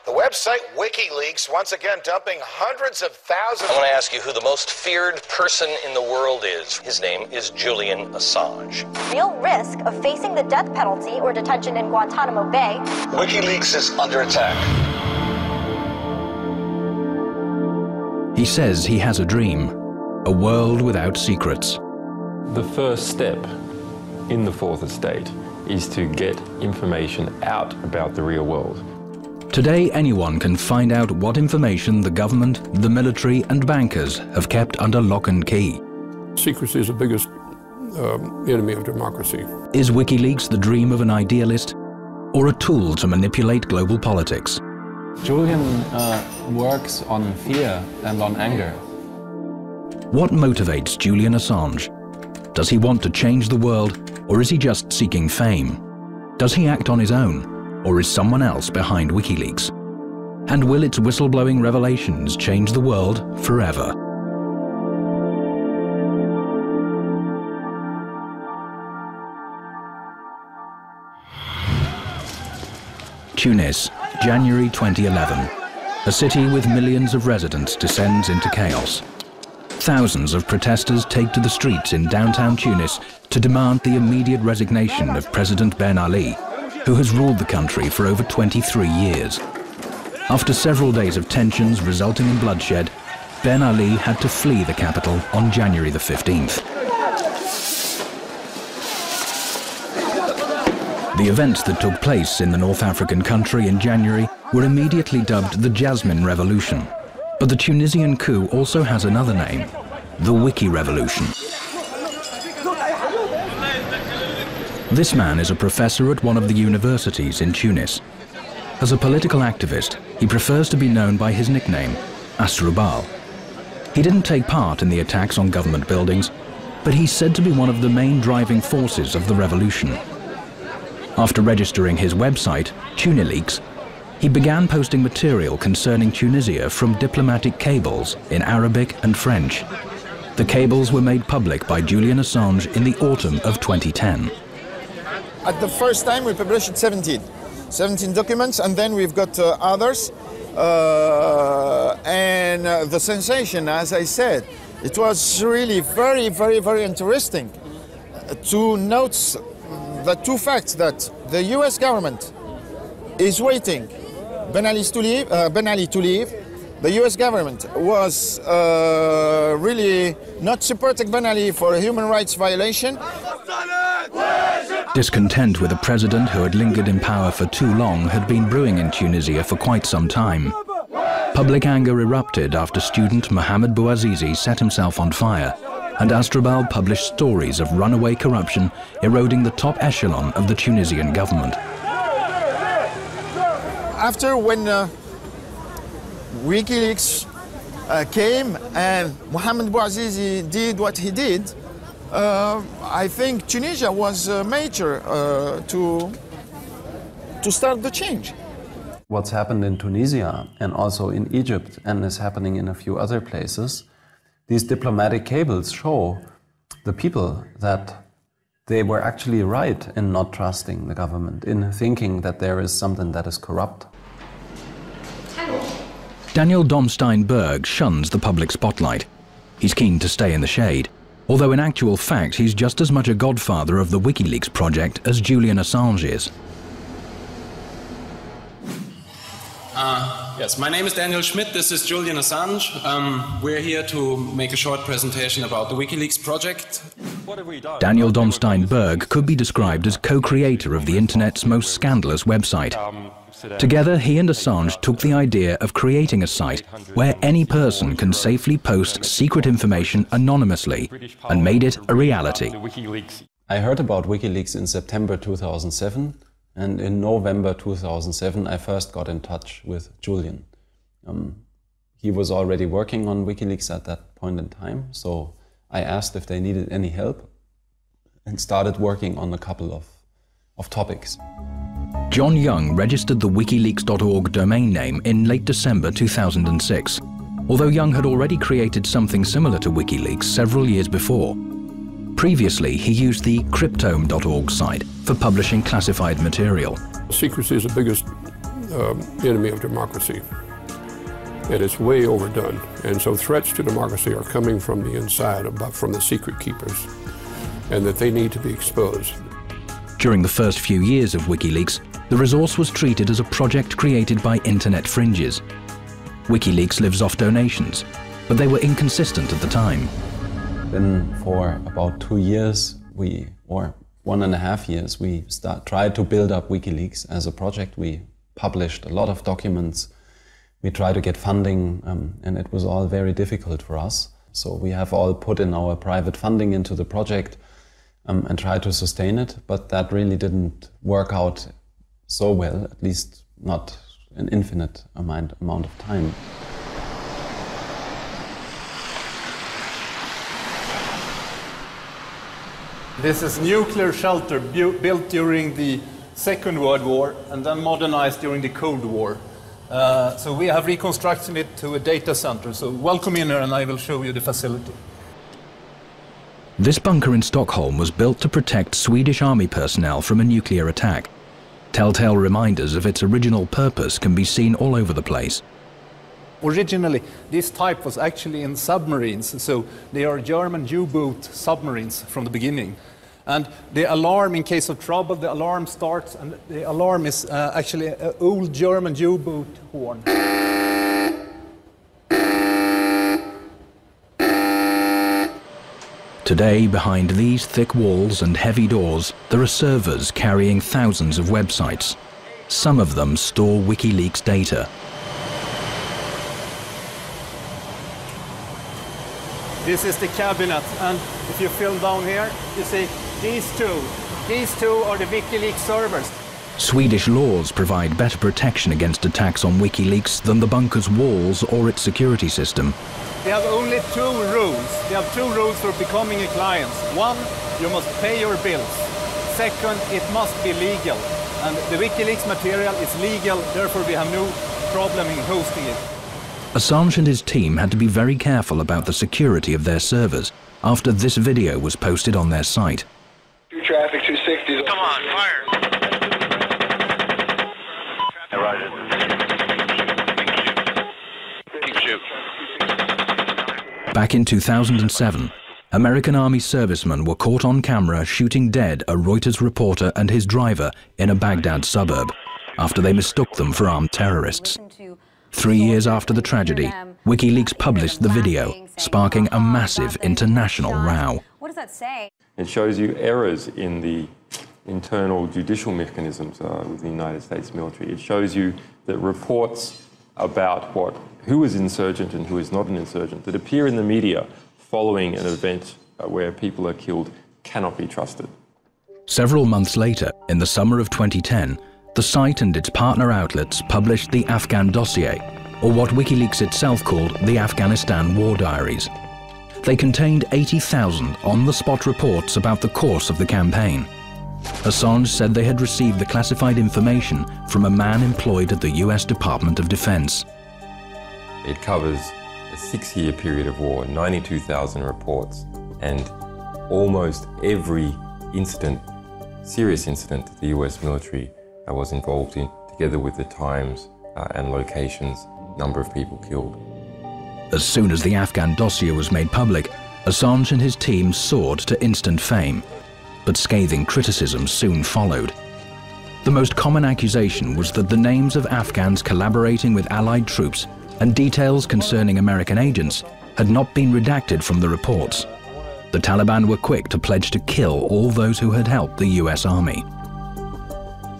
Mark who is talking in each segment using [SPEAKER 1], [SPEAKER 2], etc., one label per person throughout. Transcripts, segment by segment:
[SPEAKER 1] The website WikiLeaks once again dumping hundreds of thousands.
[SPEAKER 2] I want to ask you who the most feared person in the world is. His name is Julian Assange.
[SPEAKER 3] Real risk of facing the death penalty or detention in Guantanamo Bay.
[SPEAKER 4] WikiLeaks is under attack.
[SPEAKER 5] He says he has a dream, a world without secrets.
[SPEAKER 6] The first step in the fourth estate is to get information out about the real world.
[SPEAKER 5] Today, anyone can find out what information the government, the military and bankers have kept under lock and key.
[SPEAKER 7] Secrecy is the biggest enemy of democracy.
[SPEAKER 5] Is WikiLeaks the dream of an idealist or a tool to manipulate global politics?
[SPEAKER 8] Julian works on fear and on anger.
[SPEAKER 5] What motivates Julian Assange? Does he want to change the world, or is he just seeking fame? Does he act on his own, or is someone else behind WikiLeaks? And will its whistleblowing revelations change the world forever? Tunis, January 2011. A city with millions of residents descends into chaos. Thousands of protesters take to the streets in downtown Tunis to demand the immediate resignation of President Ben Ali, who has ruled the country for over 23 years. After several days of tensions resulting in bloodshed, Ben Ali had to flee the capital on January the 15th. The events that took place in the North African country in January were immediately dubbed the Jasmine Revolution. But the Tunisian coup also has another name, the Wiki Revolution. This man is a professor at one of the universities in Tunis. As a political activist, he prefers to be known by his nickname, Asdrubal. He didn't take part in the attacks on government buildings, but he's said to be one of the main driving forces of the revolution. After registering his website, WikiLeaks, he began posting material concerning Tunisia from diplomatic cables in Arabic and French. The cables were made public by Julian Assange in the autumn of 2010.
[SPEAKER 9] At the first time we published 17 documents, and then we've got others. And the sensation, as I said, it was really very, very, very interesting to note the two facts that the US government is waiting Ben Ali to leave. The US government was really not supporting Ben Ali for a human rights violation.
[SPEAKER 5] Discontent with a president who had lingered in power for too long had been brewing in Tunisia for quite some time. Public anger erupted after student Mohamed Bouazizi set himself on fire, and Asdrubal published stories of runaway corruption eroding the top echelon of the Tunisian government.
[SPEAKER 9] After when WikiLeaks came and Mohamed Bouazizi did what he did, I think Tunisia was major to start the change.
[SPEAKER 8] What's happened in Tunisia and also in Egypt and is happening in a few other places, these diplomatic cables show the people that they were actually right in not trusting the government, in thinking that there is something that is corrupt.
[SPEAKER 5] Daniel Domstein-Berg shuns the public spotlight. He's keen to stay in the shade, although in actual fact he's just as much a godfather of the WikiLeaks project as Julian Assange is.
[SPEAKER 10] Yes, my name is Daniel Schmidt, this is Julian Assange. We're here to make a short presentation about the WikiLeaks project.
[SPEAKER 6] What have we done?
[SPEAKER 5] Daniel Domstein-Berg could be described as co-creator of the internet's most scandalous website. Together, he and Assange took the idea of creating a site where any person can safely post secret information anonymously and made it a reality.
[SPEAKER 8] I heard about WikiLeaks in September 2007, and in November 2007 I first got in touch with Julian. He was already working on WikiLeaks at that point in time, so I asked if they needed any help and started working on a couple of topics.
[SPEAKER 5] John Young registered the wikileaks.org domain name in late December 2006, although Young had already created something similar to WikiLeaks several years before. Previously, he used the cryptome.org site for publishing classified material.
[SPEAKER 7] Secrecy is the biggest enemy of democracy. And it's way overdone. And so threats to democracy are coming from the inside, from the secret keepers, and that they need to be exposed.
[SPEAKER 5] During the first few years of WikiLeaks, the resource was treated as a project created by internet fringes. WikiLeaks lives off donations, but they were inconsistent at the time.
[SPEAKER 8] Then for about 2 years, or 1.5 years, we tried to build up WikiLeaks as a project. We published a lot of documents. We tried to get funding, and it was all very difficult for us. So we have all put in our private funding into the project and tried to sustain it, but that really didn't work out so well, at least not an infinite amount of time.
[SPEAKER 11] This is nuclear shelter built during the Second World War and then modernized during the Cold War. So we have reconstructed it to a data center. So welcome in here and I will show you the facility.
[SPEAKER 5] This bunker in Stockholm was built to protect Swedish army personnel from a nuclear attack. Telltale reminders of its original purpose can be seen all over the place.
[SPEAKER 11] Originally, this type was actually in submarines, so they are German U-boat submarines from the beginning. And the alarm, in case of trouble, the alarm starts, and the alarm is actually an old German U-boat horn.
[SPEAKER 5] Today, behind these thick walls and heavy doors, there are servers carrying thousands of websites. Some of them store WikiLeaks data.
[SPEAKER 11] This is the cabinet, and if you film down here, you see these two are the WikiLeaks servers.
[SPEAKER 5] Swedish laws provide better protection against attacks on WikiLeaks than the bunker's walls or its security system.
[SPEAKER 11] They have only 2 rules. They have 2 rules for becoming a client. 1, you must pay your bills. 2nd, it must be legal. And the WikiLeaks material is legal, therefore we have no problem in hosting it.
[SPEAKER 5] Assange and his team had to be very careful about the security of their servers after this video was posted on their site.
[SPEAKER 4] Traffic 260.
[SPEAKER 1] Come on, fire! Keep shooting.
[SPEAKER 5] Back in 2007, American Army servicemen were caught on camera shooting dead a Reuters reporter and his driver in a Baghdad suburb after they mistook them for armed terrorists. 3 years after the tragedy, WikiLeaks published the video, sparking a massive international row.
[SPEAKER 3] What does that say?
[SPEAKER 6] It shows you errors in the internal judicial mechanisms with the United States military. It shows you that reports about who is insurgent and who is not an insurgent that appear in the media following an event where people are killed cannot be trusted.
[SPEAKER 5] Several months later, in the summer of 2010, the site and its partner outlets published the Afghan dossier, or what WikiLeaks itself called the Afghanistan War Diaries. They contained 80,000 on-the-spot reports about the course of the campaign. Assange said they had received the classified information from a man employed at the US Department of Defense.
[SPEAKER 6] It covers a 6-year period of war, 92,000 reports, and almost every incident, serious incident that the US military was involved in, together with the times and locations, number of people killed.
[SPEAKER 5] As soon as the Afghan dossier was made public, Assange and his team soared to instant fame, but scathing criticism soon followed. The most common accusation was that the names of Afghans collaborating with Allied troops and details concerning American agents had not been redacted from the reports. The Taliban were quick to pledge to kill all those who had helped the US Army.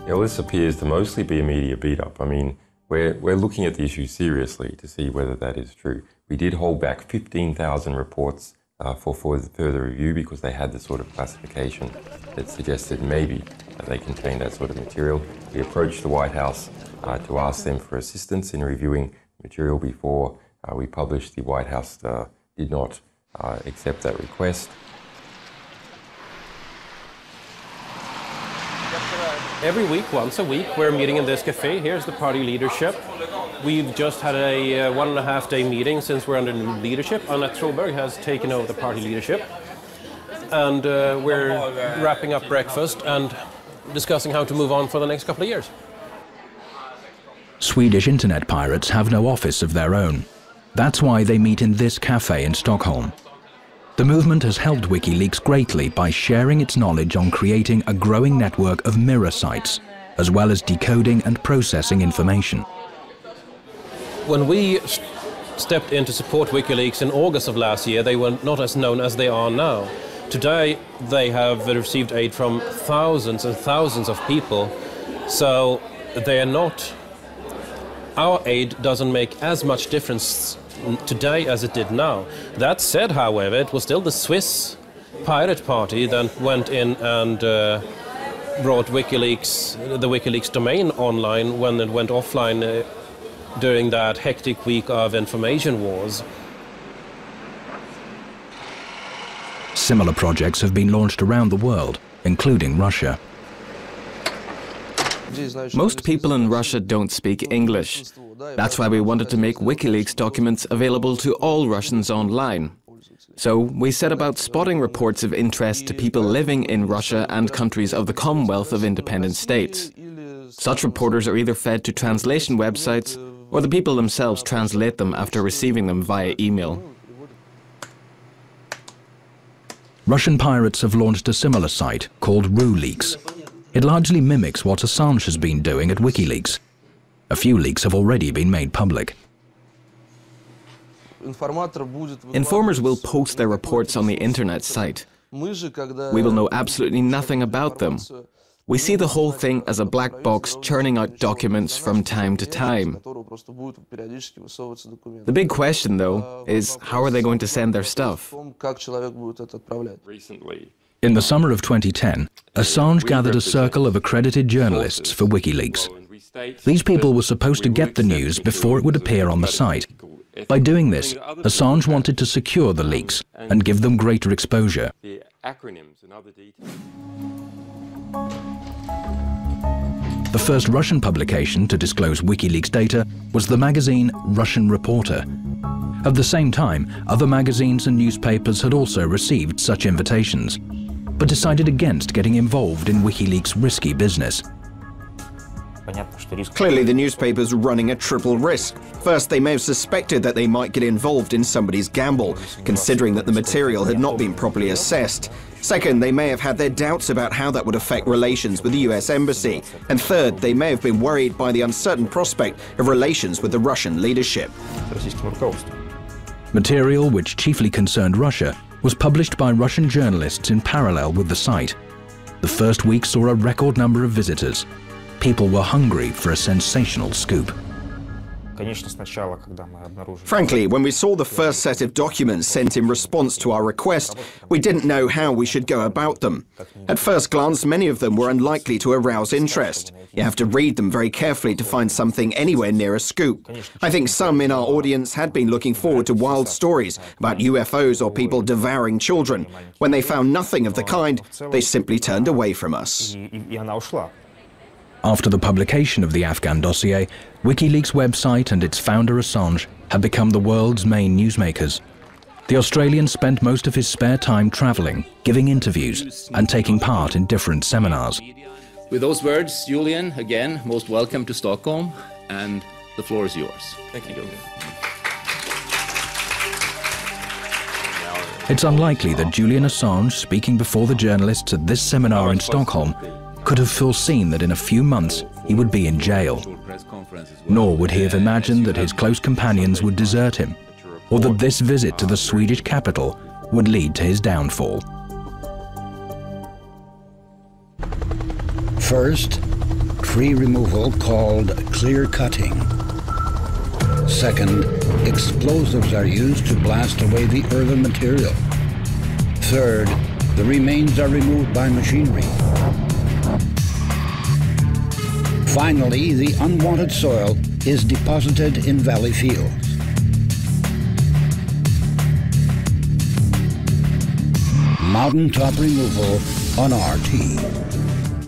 [SPEAKER 6] Yeah, well, this appears to mostly be a media beat-up. I mean, we're looking at the issue seriously to see whether that is true. We did hold back 15,000 reports for further review because they had the sort of classification that suggested maybe that they contained that sort of material. We approached the White House to ask them for assistance in reviewing material before we published. The White House did not accept that request.
[SPEAKER 12] Every week, once a week, we're meeting in this cafe. Here's the party leadership. We've just had a 1.5-day meeting since we're under new leadership. Annette Troberg has taken over the party leadership. And we're wrapping up breakfast and discussing how to move on for the next couple of years.
[SPEAKER 5] Swedish internet pirates have no office of their own. That's why they meet in this cafe in Stockholm. The movement has helped WikiLeaks greatly by sharing its knowledge on creating a growing network of mirror sites, as well as decoding and processing information.
[SPEAKER 12] When we stepped in to support WikiLeaks in August of last year, they were not as known as they are now. Today, they have received aid from thousands and thousands of people, so they are not. Our aid doesn't make as much difference today as it did now. That said, however, it was still the Swiss pirate party that went in and brought WikiLeaks, the WikiLeaks domain online when it went offline during that hectic week of information wars.
[SPEAKER 5] Similar projects have been launched around the world, including Russia.
[SPEAKER 13] Most people in Russia don't speak English. That's why we wanted to make WikiLeaks documents available to all Russians online. So we set about spotting reports of interest to people living in Russia and countries of the Commonwealth of Independent States. Such reporters are either fed to translation websites, or the people themselves translate them after receiving them via email.
[SPEAKER 5] Russian pirates have launched a similar site called WikiLeaks. It largely mimics what Assange has been doing at WikiLeaks. A few leaks have already been made public.
[SPEAKER 13] Informers will post their reports on the internet site. We will know absolutely nothing about them. We see the whole thing as a black box churning out documents from time to time. The big question, though, is how are they going to send their stuff?
[SPEAKER 5] In the summer of 2010, Assange gathered a circle of accredited journalists for WikiLeaks. These people were supposed to get the news before it would appear on the site. By doing this, Assange wanted to secure the leaks and give them greater exposure. The first Russian publication to disclose WikiLeaks data was the magazine Russian Reporter. At the same time, other magazines and newspapers had also received such invitations, but decided against getting involved in WikiLeaks' risky business.
[SPEAKER 14] Clearly, the newspapers were running a triple risk. First, they may have suspected that they might get involved in somebody's gamble, considering that the material had not been properly assessed. Second, they may have had their doubts about how that would affect relations with the US Embassy. And third, they may have been worried by the uncertain prospect of relations with the Russian leadership.
[SPEAKER 5] Material which chiefly concerned Russia was published by Russian journalists in parallel with the site. The first week saw a record number of visitors. People were hungry for a sensational scoop.
[SPEAKER 14] Frankly, when we saw the first set of documents sent in response to our request, we didn't know how we should go about them. At first glance, many of them were unlikely to arouse interest. You have to read them very carefully to find something anywhere near a scoop. I think some in our audience had been looking forward to wild stories about UFOs or people devouring children. When they found nothing of the kind, they simply turned away from us.
[SPEAKER 5] After the publication of the Afghan dossier, WikiLeaks' website and its founder Assange had become the world's main newsmakers. The Australian spent most of his spare time traveling, giving interviews, and taking part in different seminars.
[SPEAKER 15] With those words, Julian, again, most welcome to Stockholm, and the floor is yours.
[SPEAKER 6] Thank you, Julian.
[SPEAKER 5] It's unlikely that Julian Assange, speaking before the journalists at this seminar in Stockholm, could have foreseen that in a few months he would be in jail. Nor would he have imagined that his close companions would desert him, or that this visit to the Swedish capital would lead to his downfall.
[SPEAKER 16] First, tree removal called clear cutting. Second, explosives are used to blast away the earthen material. Third, the remains are removed by machinery. Finally, the unwanted soil is deposited in valley fields. Mountaintop removal on RT.